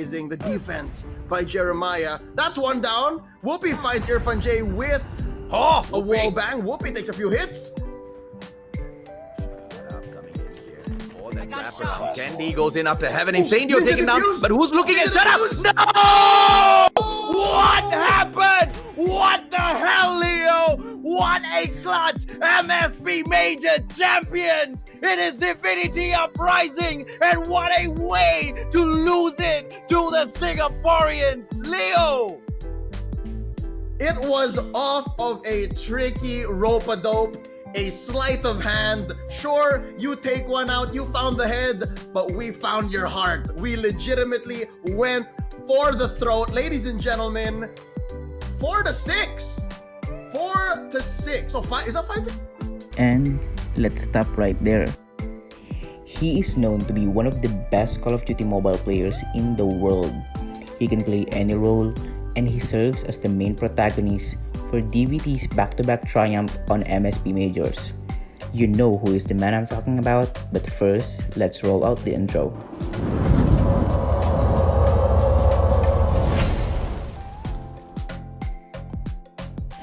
The defense by Jeremiah. That's one down. Whoopi finds Irfan J with a wall bang. Whoopi takes a few hits. Candy goes in after having Incendio taken down, but who's looking at shut up? No! What happened? What the hell, Leo? What a clutch! MSP Major champions! It is Divinity Uprising, and what a way to lose it to the Singaporeans, Leo! It was off of a tricky rope-a-dope, a sleight of hand. Sure, you take one out, you found the head, but we found your heart. We legitimately went for the throat. Ladies and gentlemen, 4-6. 4-6. So five, is that 5? And let's stop right there. He is known to be one of the best Call of Duty Mobile players in the world. He can play any role, and he serves as the main protagonist for DVT's back-to-back triumph on MSP Majors. You know who is the man I'm talking about, but first, let's roll out the intro.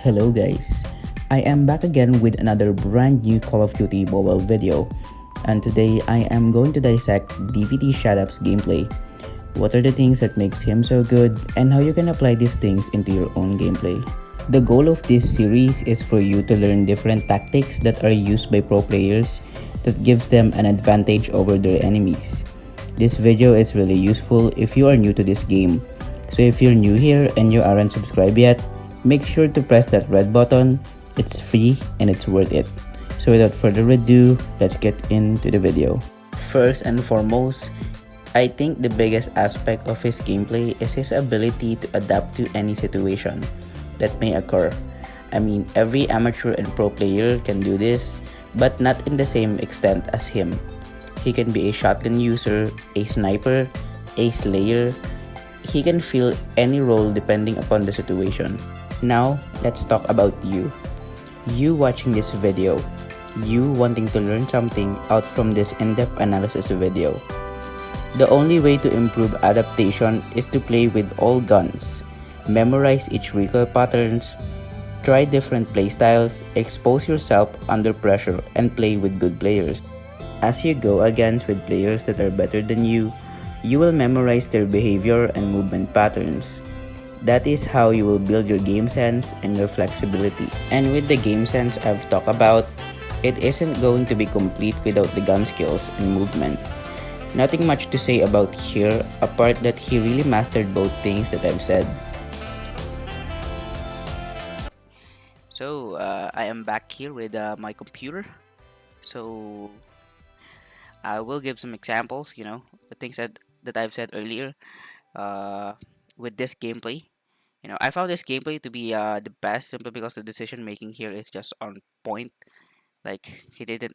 Hello guys, I am back again with another brand new Call of Duty Mobile video, and today I am going to dissect DVT Shadup's gameplay. What are the things that makes him so good, and how you can apply these things into your own gameplay. The goal of this series is for you to learn different tactics that are used by pro players that gives them an advantage over their enemies. This video is really useful if you are new to this game, so if you're new here and you aren't subscribed yet, make sure to press that red button. It's free and it's worth it. So without further ado, let's get into the video. First and foremost, I think the biggest aspect of his gameplay is his ability to adapt to any situation that may occur. I mean, every amateur and pro player can do this, but not in the same extent as him. He can be a shotgun user, a sniper, a slayer. He can fill any role depending upon the situation. Now, let's talk about you. You watching this video. You wanting to learn something out from this in-depth analysis video. The only way to improve adaptation is to play with all guns. Memorize each recoil patterns, try different playstyles, expose yourself under pressure, and play with good players. As you go against with players that are better than you will memorize their behavior and movement patterns. That is how you will build your game sense and your flexibility. And with the game sense I've talked about, it isn't going to be complete without the gun skills and movement. Nothing much to say about here, apart that he really mastered both things that I've said. So I am back here with my computer. So I will give some examples, the things that I've said earlier with this gameplay. I found this gameplay to be the best simply because the decision making here is just on point. Like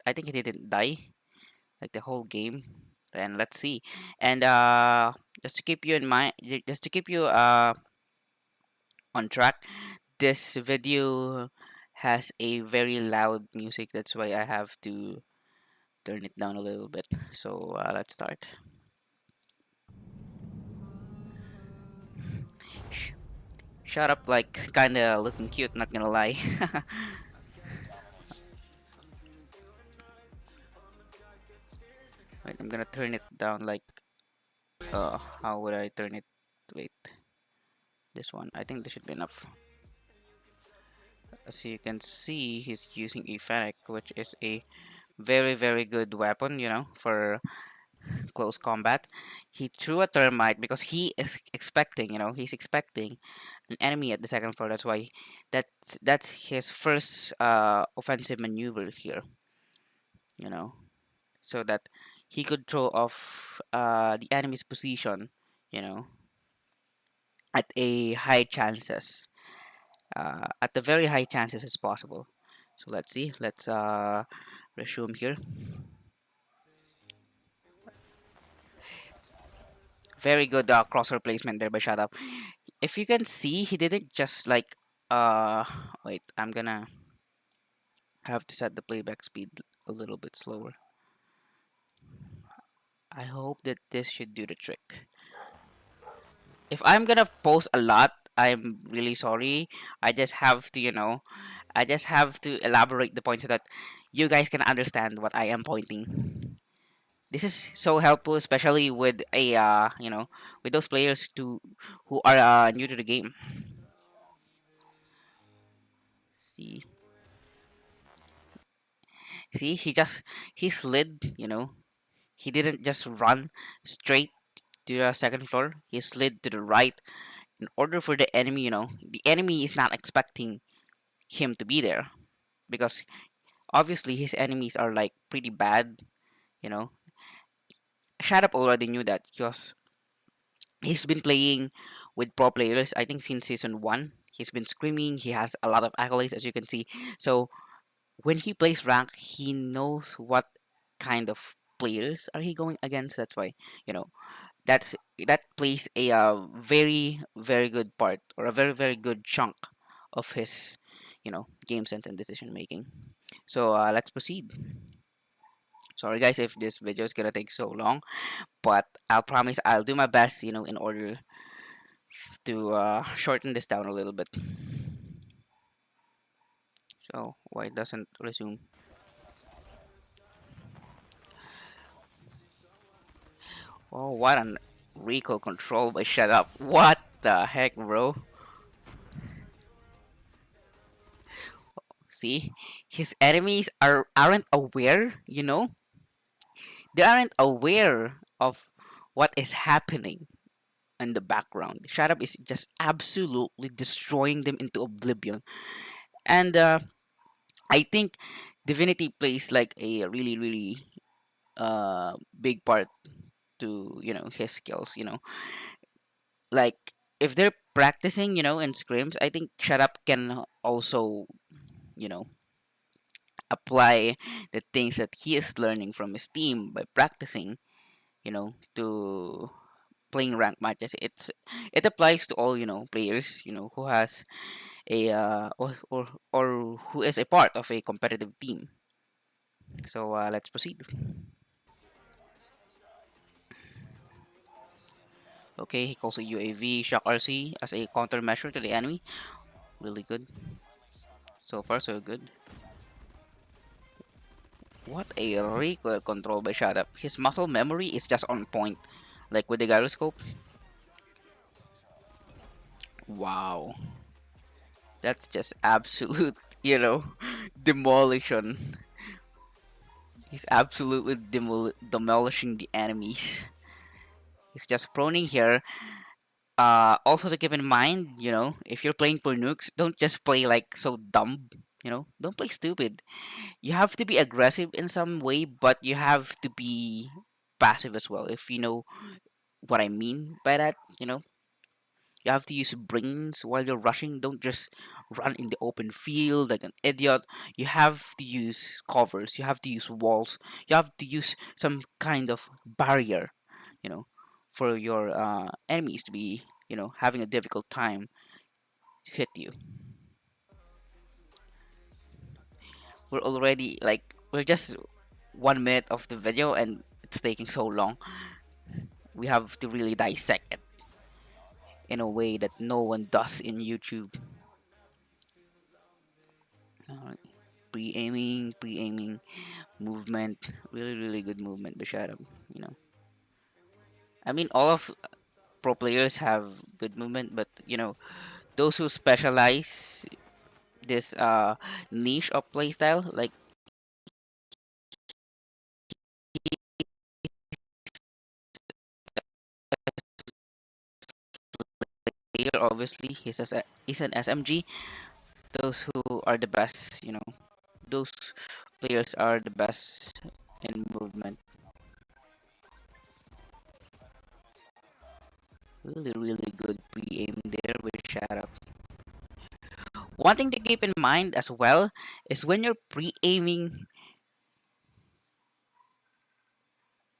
I think he didn't die like the whole game. And let's see. And just to keep you in mind, just to keep you on track, this video has a very loud music. That's why I have to turn it down a little bit. So let's start. Shut up, like kinda looking cute, not gonna lie. Wait, I'm gonna turn it down like how would I turn it? Wait. This one. I think this should be enough. As you can see, he's using a Fennec, which is a very good weapon, for close combat. He threw a termite because he is expecting, he's expecting an enemy at the second floor. That's why that's his first offensive maneuver here, so that he could throw off the enemy's position, at a high chances, at the very high chances as possible. So let's see. Let's resume here. Very good crosshair placement there by Shut Up. If you can see, he didn't just like wait, I'm gonna have to set the playback speed a little bit slower. I hope that this should do the trick. if I'm gonna post a lot, I'm really sorry. I just have to, I just have to elaborate the point so that you guys can understand what I am pointing. This is so helpful, especially with with those players who are new to the game. See, see, he slid. He didn't just run straight to the second floor. He slid to the right in order for the enemy. The enemy is not expecting him to be there because obviously his enemies are like pretty bad. You know, Shadap already knew that because he's been playing with pro players. I think since season 1, he's been screaming. He has a lot of accolades, as you can see. So when he plays rank, he knows what kind of players are he going against. That's why you know that's that plays a very very good part or a very very good chunk of his game sense and decision making. So let's proceed. Sorry guys if this video is gonna take so long, but I'll promise I'll do my best, in order to shorten this down a little bit. So why it doesn't resume? Oh, what an recoil control by shut up. What the heck, bro? See, his enemies aren't aware. They aren't aware of what is happening in the background. Shut up is just absolutely destroying them into oblivion. And I think Divinity plays like a really really big part to his skills. Like if they're practicing in scrims, I think Shut Up can also you know apply the things that he is learning from his team by practicing to playing rank matches. It applies to all players who has a or who is a part of a competitive team. So let's proceed. Okay, he calls a UAV shock RC as a countermeasure to the enemy. Really good. So far, so good. What a recoil control by Shut Up. His muscle memory is just on point. Like with the gyroscope. Wow. That's just absolute, demolition. He's absolutely demolishing the enemies. He's just proning here. Also to keep in mind, if you're playing for nukes, don't just play like so dumb. Don't play stupid. You have to be aggressive in some way, but you have to be passive as well. If you know what I mean by that, you have to use brains while you're rushing. Don't just run in the open field like an idiot. You have to use covers. You have to use walls. You have to use some kind of barrier, you know, for your enemies to be, having a difficult time to hit you. We're just 1 minute of the video and it's taking so long. We have to really dissect it in a way that no one does in YouTube. Uh, pre-aiming, movement, really, really good movement by Shadow. You know, I mean, all of pro players have good movement, but those who specialize this niche of playstyle, like here, obviously, he's an SMG. Those who are the best, those players are the best in movement. Really, really good pre-aim there with Shadow. One thing to keep in mind as well is when you're pre-aiming,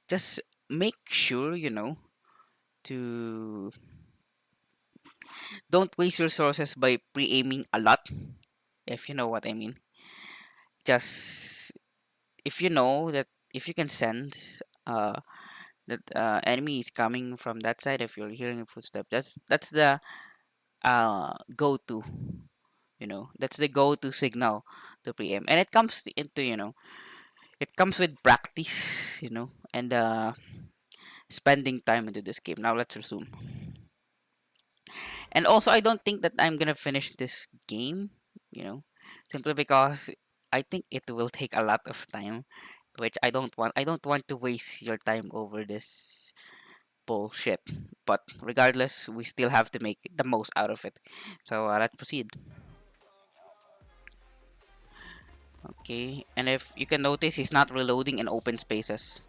just make sure to don't waste resources by pre-aiming a lot, if you know what I mean. Just if you know that if you can sense that enemy is coming from that side. If you're hearing a footstep, that's the go-to, that's the go-to signal to pre-aim, and it comes into, it comes with practice, and spending time into this game. Now let's resume. And also, I don't think that I'm gonna finish this game, you know, simply because I think it will take a lot of time, which I don't want. I don't want to waste your time over this bullshit. But regardless, we still have to make the most out of it. So let's proceed. Okay, and if you can notice, he's not reloading in open spaces.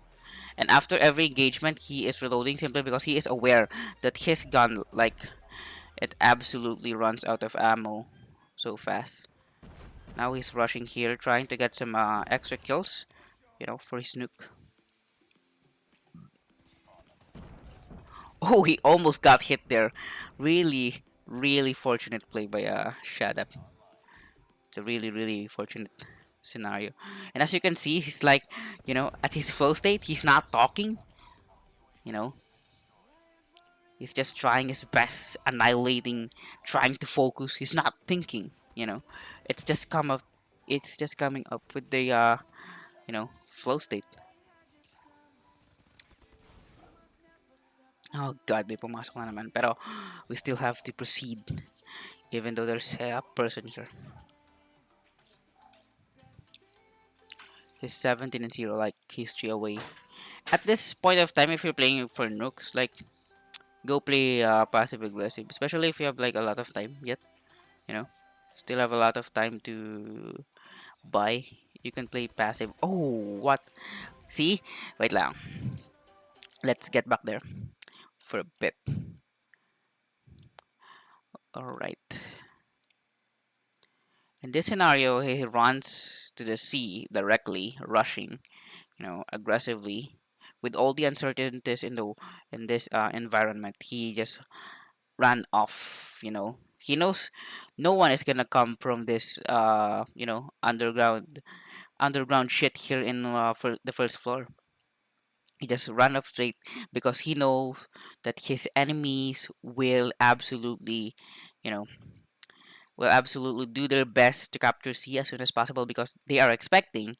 And after every engagement, he is reloading simply because he is aware that his gun, like, it absolutely runs out of ammo so fast. Now he's rushing here, trying to get some extra kills, for his nuke. Oh, he almost got hit there. Really, really fortunate play by Shadap. It's a really, really fortunate scenario. And as you can see, he's like, at his flow state, he's not talking. You know, he's just trying his best, annihilating, trying to focus. He's not thinking. It's just come up. It's just coming up with the flow state. Oh God, may pumasok na naman. Pero we still have to proceed, even though there's a person here. He's 17-0, like he's 3 away. At this point of time, if you're playing for nukes, like, go play passive aggressive, especially if you have like a lot of time yet. You know, still have a lot of time to buy. You can play passive. Oh, what? See? Wait lang. Let's get back there for a bit. Alright. In this scenario, he runs to the sea directly, rushing, aggressively. With all the uncertainties in this environment, he just ran off. He knows no one is gonna come from this underground shit here in for the first floor. He just ran up straight because he knows that his enemies you know, will absolutely do their best to capture C as soon as possible because they are expecting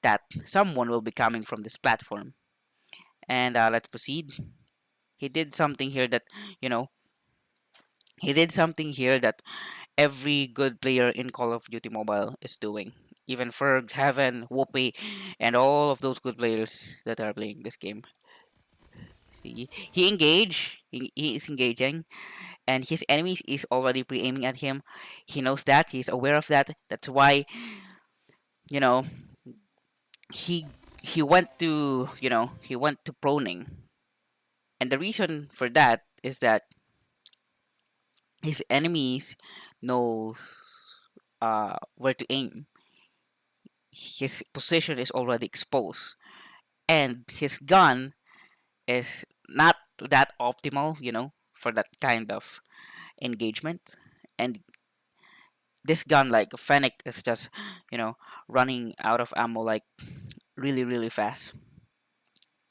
that someone will be coming from this platform. And let's proceed. He did something here that, you know, he did something here that every good player in Call of Duty Mobile is doing. Even Ferg, Heaven, Whoopi, and all of those good players that are playing this game. See, he is engaging, and his enemies is already pre-aiming at him. He knows that, he's aware of that. That's why, you know, he he went to proning. And the reason for that is that his enemies knows where to aim. His position is already exposed, and his gun is not that optimal, for that kind of engagement. And this gun, like Fennec, is just, running out of ammo like really, really fast.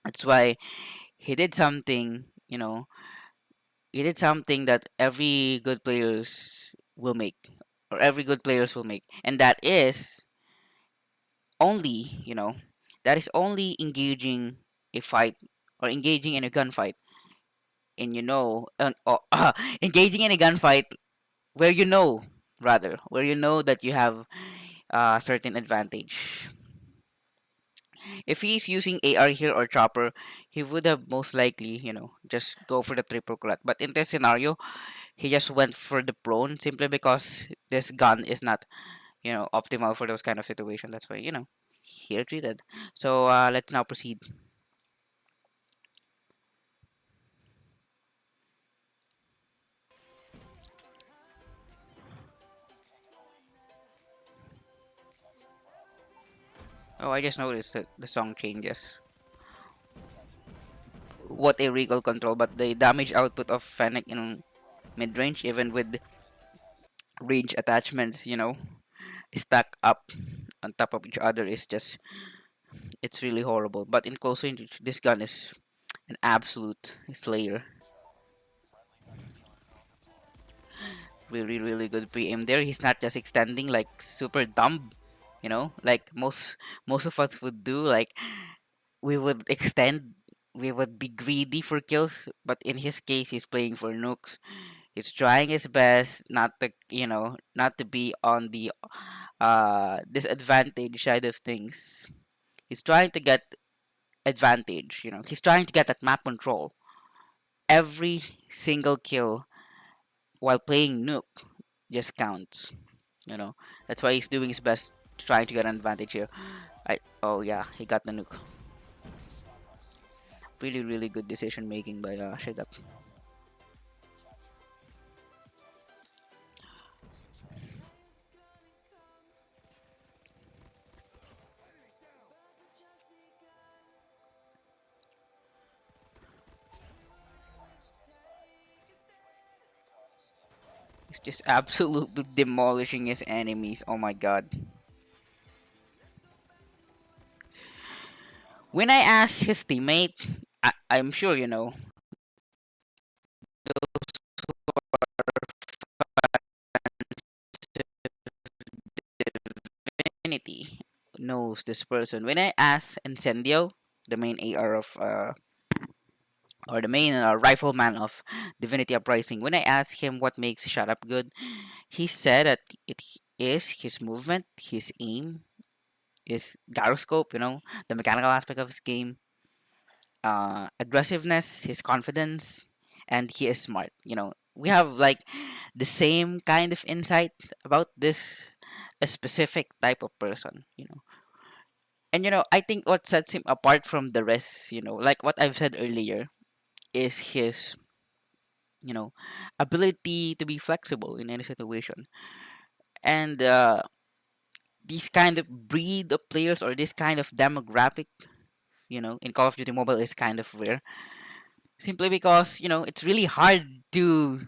That's why he did something, he did something that every good players will make, or every good players will make, and that is only, only engaging a fight or engaging in a gunfight, and engaging in a gunfight where where you know that you have a certain advantage. If he's using AR here or chopper, he would have most likely, just go for the triple crat. But in this scenario, he just went for the prone simply because this gun is not, optimal for those kind of situation. That's why, he retreated. So let's now proceed. Oh, I just noticed that the song changes. What a recoil control, but the damage output of Fennec in mid-range, even with range attachments, stack up on top of each other, is just, it's really horrible. But in close range, this gun is an absolute slayer. Really, really good pre-aim there. He's not just extending like super dumb, you know, like most of us would do. Like we would extend, we would be greedy for kills, but in his case, he's playing for nukes. He's trying his best not to, you know, not to be on the disadvantage side of things. He's trying to get advantage, you know. He's trying to get that map control. Every single kill while playing nuke just counts, you know. That's why he's doing his best trying to get an advantage here. Oh yeah, he got the nuke. Really, really good decision making by Shadap. He's just absolutely demolishing his enemies. Oh my god. When I asked his teammate, I'm sure you know, Divinity knows this person. When I asked Incendio, the main AR of or the main rifleman of Divinity Uprising, when I asked him what makes Shut Up good, he said that it is his movement, his aim, his gyroscope, you know, the mechanical aspect of his game, aggressiveness, his confidence, and he is smart. You know, we have like the same kind of insight about this a specific type of person. You know, and you know, I think what sets him apart from the rest, you know, like what I've said earlier, is his, you know, ability to be flexible in any situation. And this kind of breed of players or this kind of demographic, you know, in Call of Duty Mobile is kind of rare. Simply because, you know, it's really hard to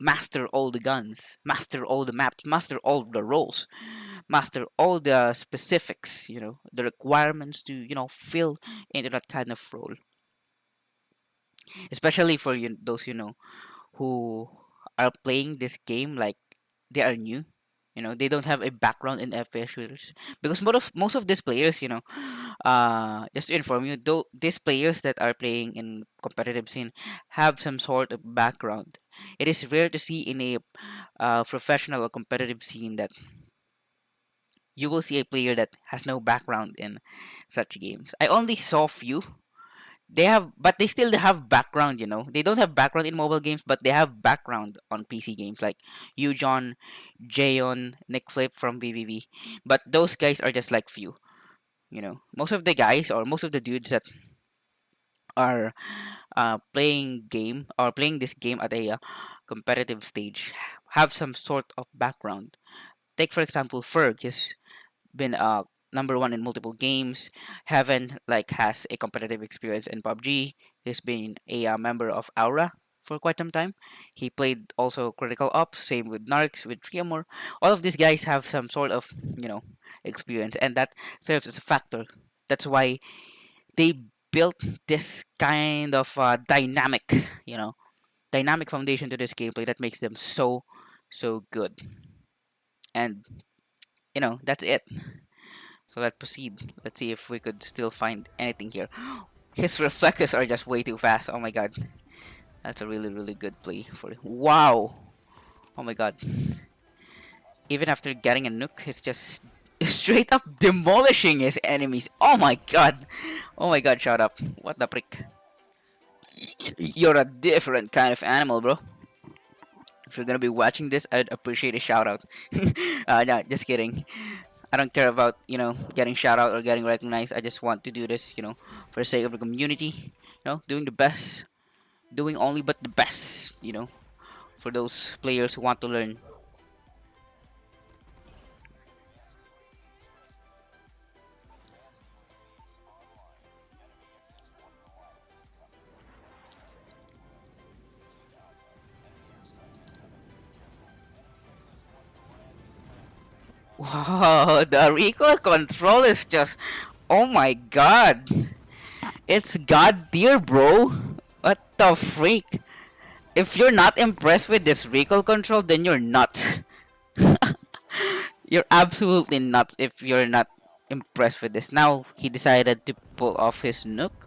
master all the guns, master all the maps, master all the roles, master all the specifics, you know, the requirements to, you know, fill into that kind of role. Especially for you, those, you know, who are playing this game like they are new. You know, they don't have a background in FPS shooters because most of these players, you know, just to inform you, though these players that are playing in competitive scene have some sort of background. It is rare to see in a professional or competitive scene that you will see a player that has no background in such games. I only saw few. They have, but they still have background. You know, they don't have background in mobile games, but they have background on PC games like Ujon, Jayon, Nick Flip from VVV. But those guys are just like few. You know, most of the guys or most of the dudes that are playing this game at a competitive stage have some sort of background. Take for example Ferg. He's been number one in multiple games. Heaven like has a competitive experience in PUBG. He's been a member of Aura for quite some time. He played also Critical Ops. Same with Narcs, with Triamor. All of these guys have some sort of, you know, experience, and that serves as a factor. That's why they built this kind of dynamic, you know, dynamic foundation to this gameplay that makes them so good. And you know, that's it. So let's proceed. Let's see if we could still find anything here. His reflexes are just way too fast. Oh my god. That's a really, really good play for it. Wow. Oh my god. Even after getting a nuke, he's just straight up demolishing his enemies. Oh my god. Oh my god, shut up. What the prick? You're a different kind of animal, bro. If you're gonna be watching this, I'd appreciate a shout out. No, just kidding. I don't care about, you know, getting shout out or getting recognized. I just want to do this, you know, for the sake of the community. You know, doing the best, doing only but the best, you know, for those players who want to learn. Wow, the recoil control is just, oh my god. It's god tier, bro. the freak? If you're not impressed with this recoil control, then you're nuts. You're absolutely nuts if you're not impressed with this. Now he decided to pull off his nuke.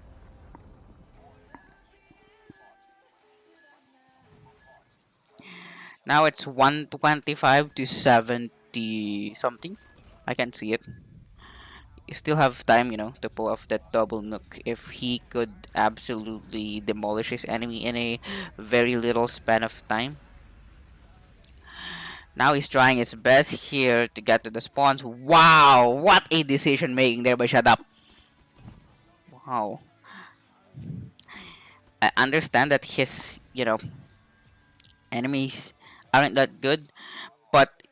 Now it's 125 to 70 something. I can see it. You still have time, to pull off that double nuke if he could absolutely demolish his enemy in a very little span of time. Now he's trying his best here to get to the spawns. Wow, what a decision making there by Shut Up. Wow. I understand that his, enemies aren't that good, but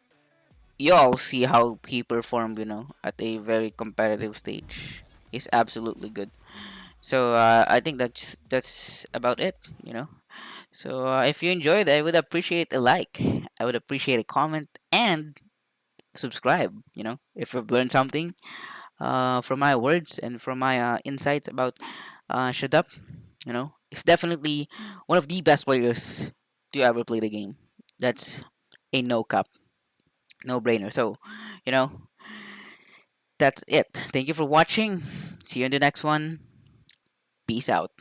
you all see how he performed, at a very competitive stage. He's absolutely good. So I think that's about it, So if you enjoyed, I would appreciate a like. I would appreciate a comment and subscribe. If you've learned something from my words and from my insights about Shut Up, it's definitely one of the best players to ever play the game. That's a no cap, no brainer. So, you know, that's it. Thank you for watching. See you in the next one. Peace out.